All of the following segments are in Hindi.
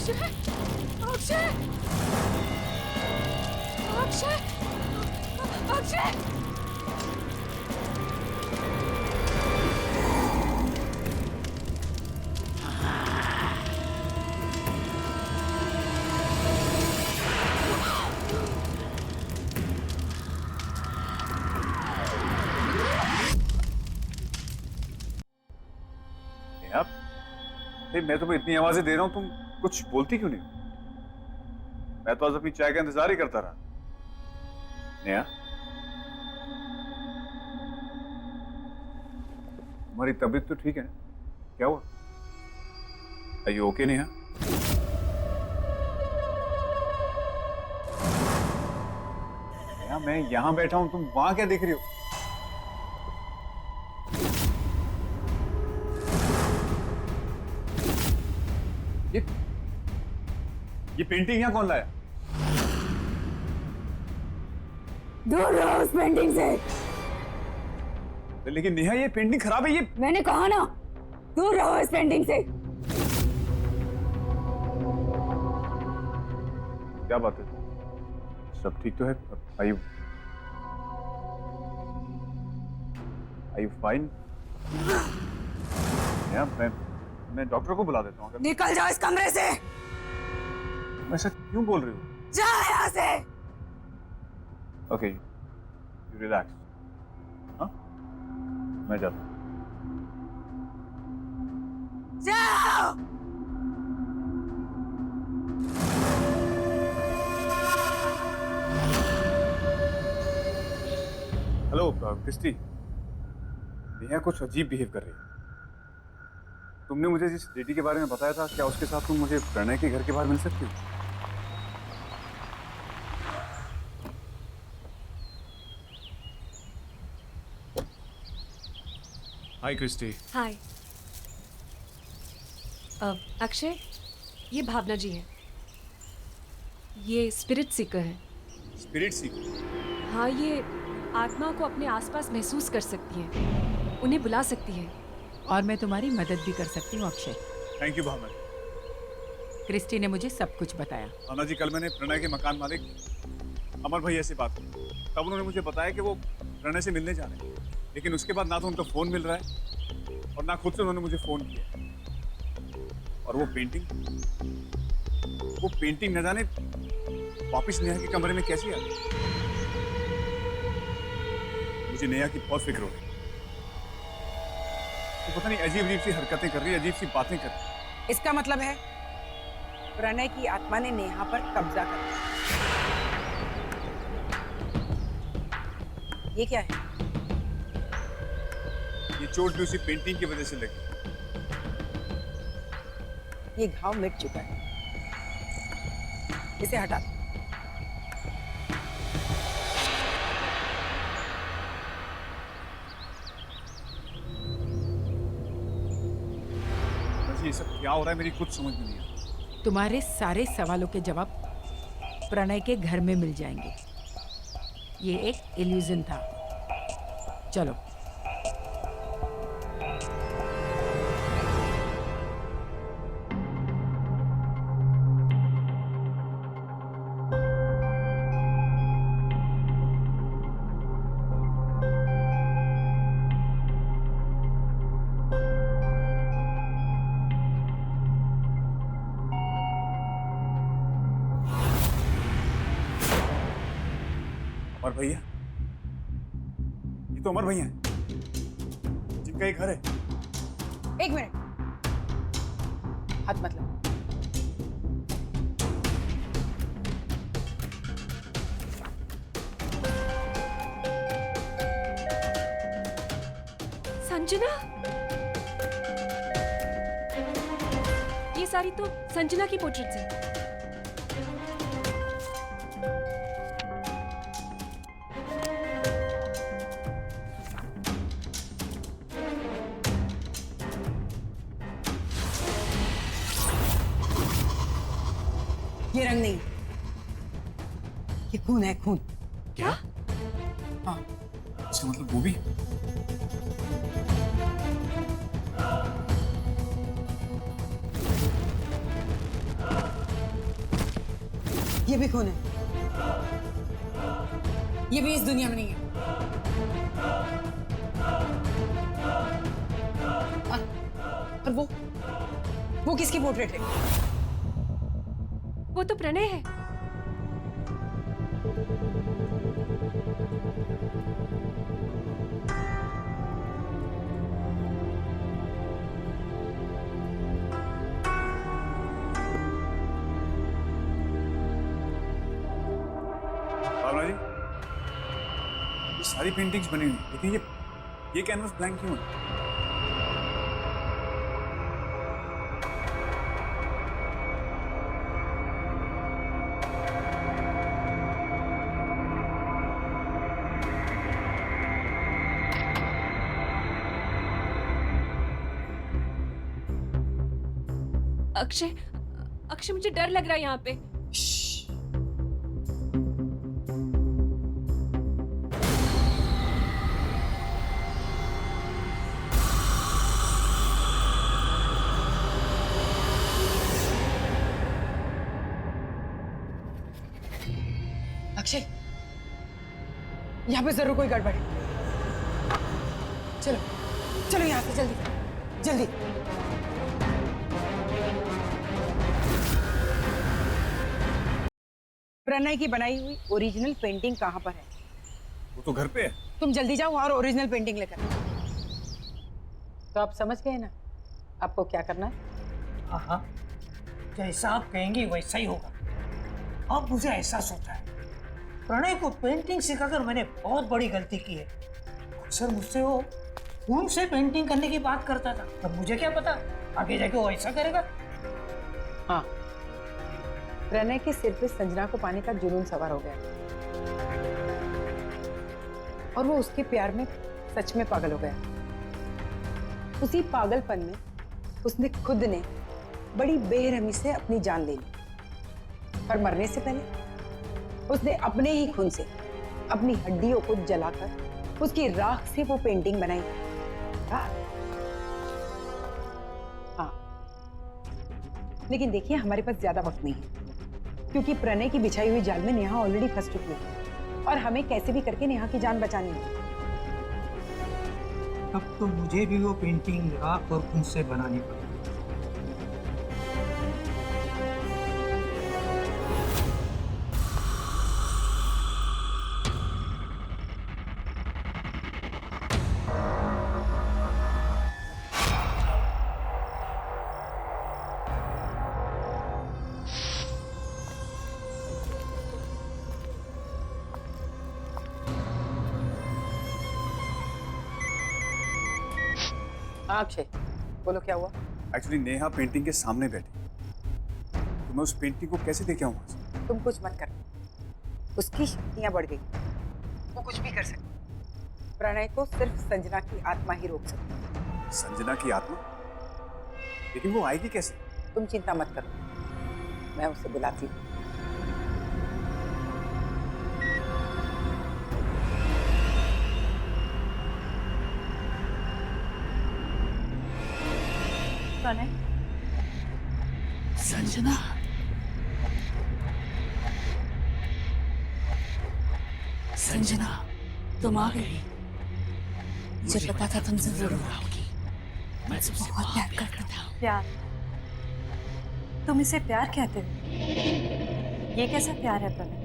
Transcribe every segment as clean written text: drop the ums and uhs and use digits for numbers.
अक्षय, अक्षय, अक्षय, अक्षय। आप मैं तुम्हें इतनी आवाजें दे रहा हूं, तुम कुछ बोलती क्यों नहीं? मैं तो आज अपनी चाय का इंतजार ही करता रहा। नेहा, तुम्हारी तबीयत तो ठीक है ना? क्या हुआ? Are you okay Neha? Neha, मैं यहां बैठा हूं, तुम वहां क्या देख रही हो? ये पेंटिंग यहां कौन लाया? दूर रहो उस पेंटिंग से। लेकिन नेहा, ये पेंटिंग खराब है। ये मैंने कहा ना, दूर रहो इस पेंटिंग से। क्या बात है? सब ठीक तो है? Are you fine? मैं डॉक्टर को बुला देता हूँ। निकल जाओ इस कमरे से। ऐसा क्यों बोल रही हो? जा यहाँ से। Okay, you relax. हाँ, मैं जाता हूँ। जाओ। हेलो क्रिस्टी, नेहा कुछ अजीब बिहेव कर रही है। तुमने मुझे जिस लेडी के बारे में बताया था, क्या उसके साथ तुम मुझे प्रणय के घर के बाहर मिल सकती हो? हाय क्रिस्टी। हाय। अक्षय, ये भावना जी हैं। ये स्पिरिट सीकर है। स्पिरिट सीकर? हाँ, ये आत्मा को अपने आसपास महसूस कर सकती हैं, उन्हें बुला सकती है। और मैं तुम्हारी मदद भी कर सकती हूँ Akshay. Thank you Bhavna. Christie ने मुझे सब कुछ बताया। भावना जी, कल मैंने प्रणय के मकान मालिक अमर भैया से बात की, तब उन्होंने मुझे बताया कि वो प्रणय से मिलने जा रहे हैं। लेकिन उसके बाद ना तो उनका फोन मिल रहा है और ना खुद से उन्होंने मुझे फोन किया। और वो पेंटिंग न जाने वापस नेहा के कमरे में कैसी आ गई। मुझे नेहा की बहुत फिक्र हो रही है। तो पता नहीं अजीब सी हरकतें कर रही है, अजीब सी बातें कर रही है। इसका मतलब है प्रणय की आत्मा ने नेहा पर कब्जा कर लिया। ये क्या है? ये चोट भी उसी पेंटिंग की वजह से लगी। ये घाव मिट चुका है, इसे हटा दो। ये सब क्या हो रहा है, मेरी कुछ समझ में नहीं आ रहा। तुम्हारे सारे सवालों के जवाब प्रणय के घर में मिल जाएंगे। ये एक इल्यूजन था। चलो। अमर भैया, ये तो अमर भैया हैं, जिनका ये घर है। एक मिनट, हाथ मत लगाओ। संजना, ये सारी तो संजना की पोर्ट्रेट्स है। ये रंग नहीं, ये खून है, खून। क्या? हाँ, इसका मतलब वो भी? ये भी खून है। ये भी इस दुनिया में नहीं है। और वो किसकी पोर्ट्रेट है? वो तो प्रणय है। भावना जी, ये सारी पेंटिंग्स बनी हुई, लेकिन ये कैनवस ब्लैंक क्यों है? अक्षय, अक्षय मुझे डर लग रहा है यहाँ पे। अक्षय, यहाँ पे जरूर कोई गड़बड़ है। चलो चलो यहाँ से जल्दी जल्दी। प्रणय की बनाई हुई ओरिजिनल पेंटिंग कहाँ पर है? वो तो घर पे है। तुम जल्दी जाओ और ओरिजिनल पेंटिंग लेकर। तो आप समझ गए ना आपको क्या करना है? हाँ, जैसा आप कहेंगी वैसा ही होगा। अब मुझे एहसास होता है प्रणय को पेंटिंग सिखाकर मैंने बहुत बड़ी गलती की है। अक्सर मुझसे वो खून से पेंटिंग करने की बात करता था, तब मुझे क्या पता आगे जाके वो ऐसा करेगा। हाँ, प्रणय के सिर पे संजना को पाने का जुनून सवार हो गया और वो उसके प्यार में सच में पागल हो गया। उसी पागलपन में उसने खुद ने बड़ी बेरहमी से अपनी जान ले ली और मरने से पहले उसने अपने ही खून से अपनी हड्डियों को जलाकर उसकी राख से वो पेंटिंग बनाई। हाँ, लेकिन देखिए हमारे पास ज्यादा वक्त नहीं है क्योंकि प्रणय की बिछाई हुई जाल में नेहा ऑलरेडी फंस चुकी है और हमें कैसे भी करके नेहा की जान बचानी है। अब तो मुझे भी वो पेंटिंग राख और खून से बनानी पड़ेगी। हाँ अक्षय, बोलो क्या हुआ? एक्चुअली नेहा पेंटिंग के सामने बैठी, तो मैं उस पेंटिंग को कैसे देखे आऊँ? तुम कुछ मत कर। उसकी शक्तियां बढ़ गई, वो कुछ भी कर सकती। प्रणय को सिर्फ संजना की आत्मा ही रोक सकती। संजना की आत्मा? लेकिन वो आएगी कैसे? तुम चिंता मत करो, मैं उसे बुलाती हूँ। प्रणय, संजना, संजना, तुम आ गई। मुझे पता था तुम जरूर आओगी। मैं तुमसे बहुत प्यार करता हूँ। प्यार? तुम इसे प्यार कहते हो? ये कैसा प्यार है प्रणय?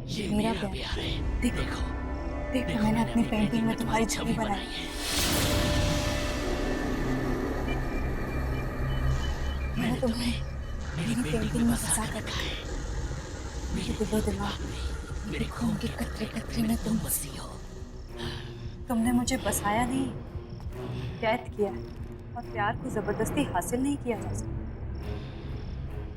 ये मेरा प्यार है। देखो, देखो मैंने अपनी पेंटिंग में तुम्हारी छवि बनाई है। मैंने तुम्हें मेरी पेंटिंग में फंसा कर रखा है। मेरे दिलो दिमाग में, मेरे खून के कतरे कतरे में तुम बसी हो। तुमने मुझे बसाया नहीं, कैद किया है। और प्यार को जबरदस्ती हासिल नहीं किया जा सकता।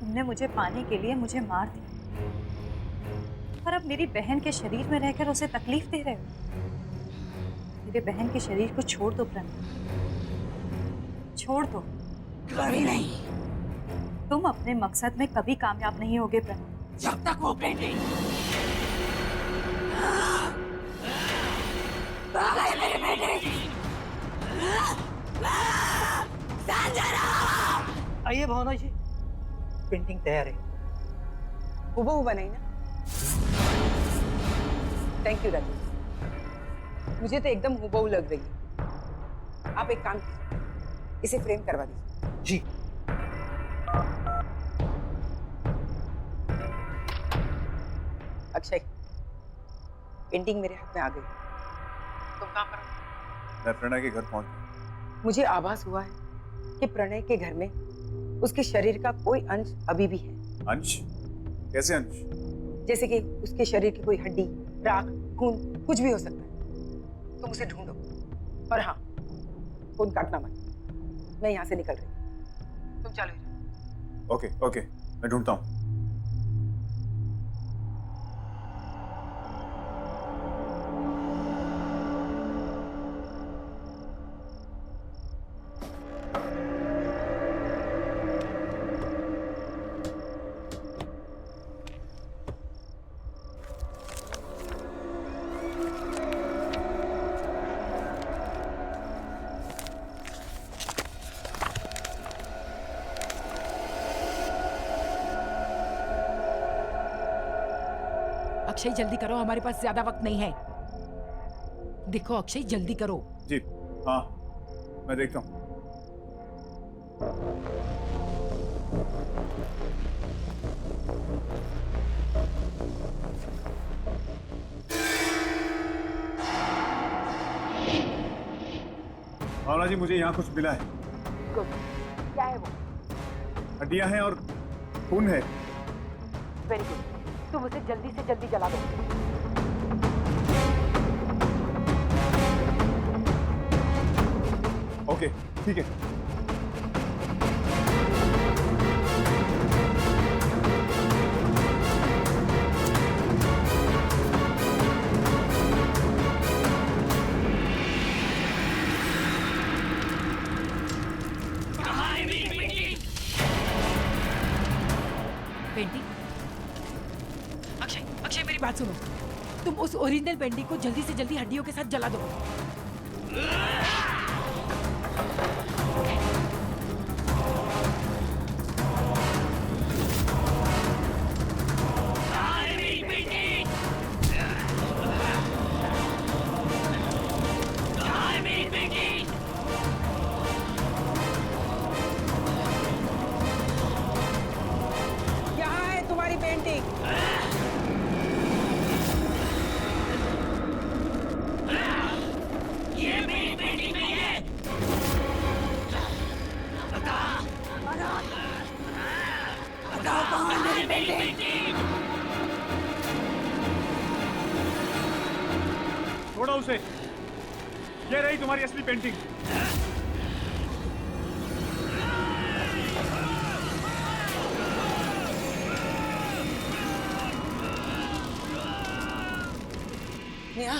तुमने मुझे पाने के लिए मुझे मार दिया और अब मेरी बहन के शरीर में रहकर उसे तकलीफ दे रहे हो। मेरे बहन के शरीर को छोड़ दो प्रणय, छोड़ दो। कभी नहीं। तुम अपने मकसद में कभी कामयाब नहीं होगे प्रणय। जब तक वो पेंटिंग आइए भावना जी, पेंटिंग तैयार है। हूबहू बनाई ना? थैंक यू राजू, मुझे तो एकदम हूबहू लग रही है। आप एक काम कीजिए, इसे फ्रेम करवा दीजिए। जी। अक्षय, पेंटिंग मेरे हाथ में आ गई, तुम काम करो। मैं प्रणय के घर पहुंच गया। मुझे आभास हुआ है कि प्रणय के घर में उसके शरीर का कोई अंश अभी भी है। अंश? कैसे अंश? जैसे कि उसके शरीर की कोई हड्डी, राख, खून, कुछ भी हो सकता है। तुम उसे ढूंढो। और हाँ, फोन काटना मत, मैं यहाँ से निकल रही हूँ। तुम चालू ही रहो। ओके ओके, मैं ढूंढता हूँ। अक्षय जल्दी करो, हमारे पास ज्यादा वक्त नहीं है। देखो अक्षय जल्दी करो। जी हाँ, मैं देखता हूँ। भावना जी, मुझे यहाँ कुछ मिला है। क्या है वो? हड्डियां हैं और खून है। वेरी गुड, तुम उसे जल्दी से जल्दी जला दो। ओके ठीक है। पेंटिंग, अक्षय अक्षय मेरी बात सुनो, तुम उस ओरिजिनल पेंटिंग को जल्दी से जल्दी हड्डियों के साथ जला दो। यहाँ है तुम्हारी पेंटिंग। छोड़ो उसे, ये रही तुम्हारी असली पेंटिंग। नेहा,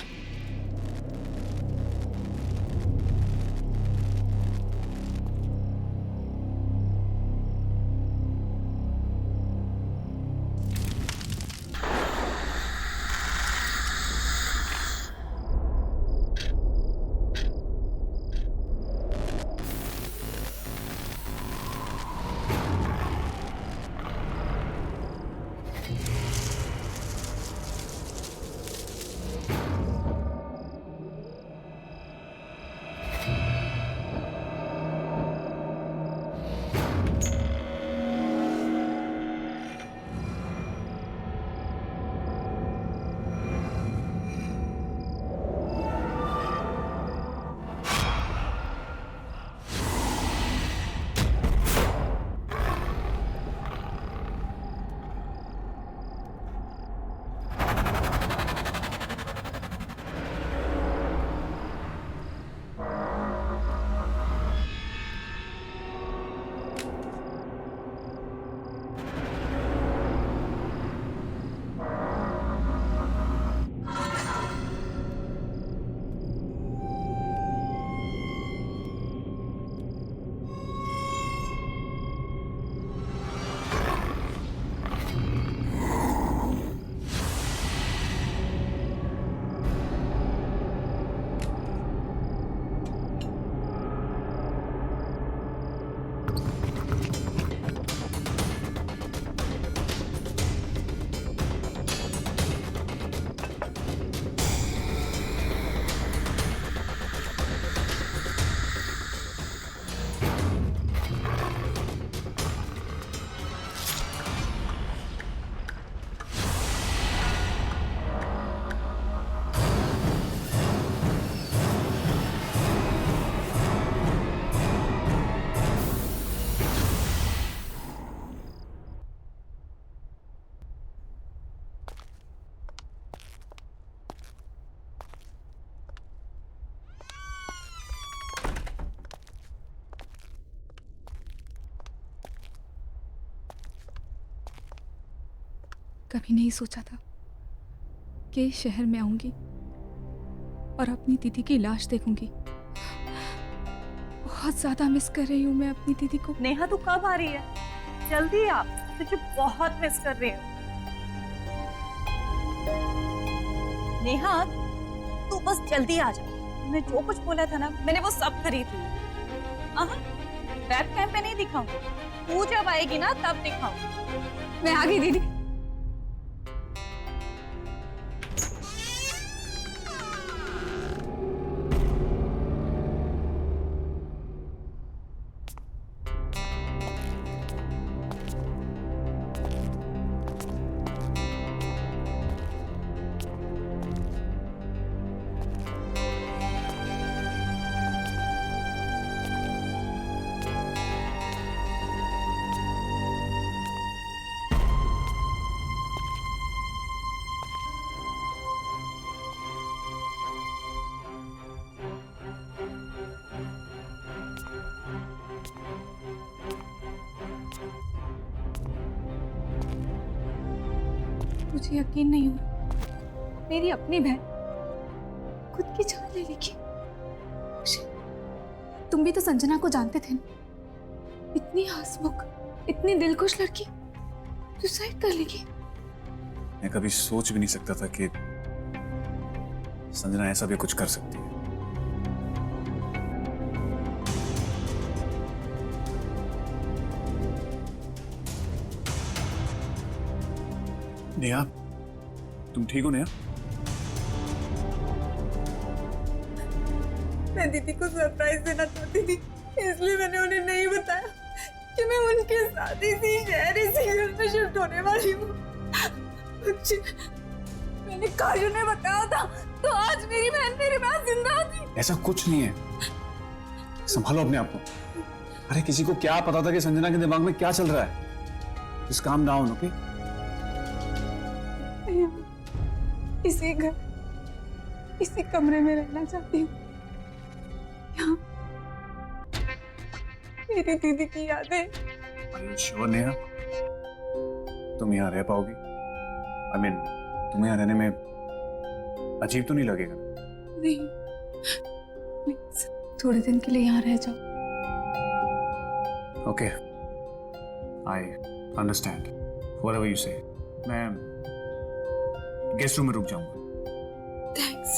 कभी नहीं सोचा था कि इस शहर में आऊंगी और अपनी दीदी की लाश देखूंगी। बहुत ज्यादा मिस कर रही हूँ मैं अपनी दीदी को। नेहा तू कब आ रही है? जल्दी आ, तुझे बहुत मिस कर रही हूँ। नेहा तू बस जल्दी आ जा। मैं जो कुछ बोला था ना, मैंने वो सब खरीद लिया। वेब कैम पे नहीं दिखाऊंगी, तू जब आएगी ना तब दिखाऊंगी। मैं आ गई दीदी। मुझे यकीन नहीं हो रहा, मेरी अपनी बहन खुद की जान ले लेगी। तुम भी तो संजना को जानते थे ना, इतनी हंसमुख, इतनी दिलखुश लड़की सुसाइड कर लेगी। मैं कभी सोच भी नहीं सकता था कि संजना ऐसा भी कुछ कर सकती है। नेहा, तुम ठीक हो नेहा? मैं दीदी को सरप्राइज देना चाहती थी, इसलिए मैंने उन्हें नहीं बताया कि मैं उनके साथ इसी शहर, इसी घर में शिफ्ट होने वाली हूँ। मैंने काजू ने बताया था तो आज मेरी बहन मेरे पास जिंदा थी। ऐसा कुछ नहीं है, संभालो अपने आप को। अरे किसी को क्या पता था कि संजना के दिमाग में क्या चल रहा है? Just calm down, okay? इसी घर, इसी कमरे में रहना चाहती हूँ। यहाँ मेरी दीदी की यादें। Are you sure, Neha? तुम यहाँ रह पाओगी? I mean, तुम्हें यहाँ रहने में अजीब तो नहीं लगेगा? नहीं, प्लीज थोड़े दिन के लिए यहाँ रह जाओ। Okay, I understand. Whatever you say. मैं गेस्ट रूम में रुक जाऊंगा। थैंक्स।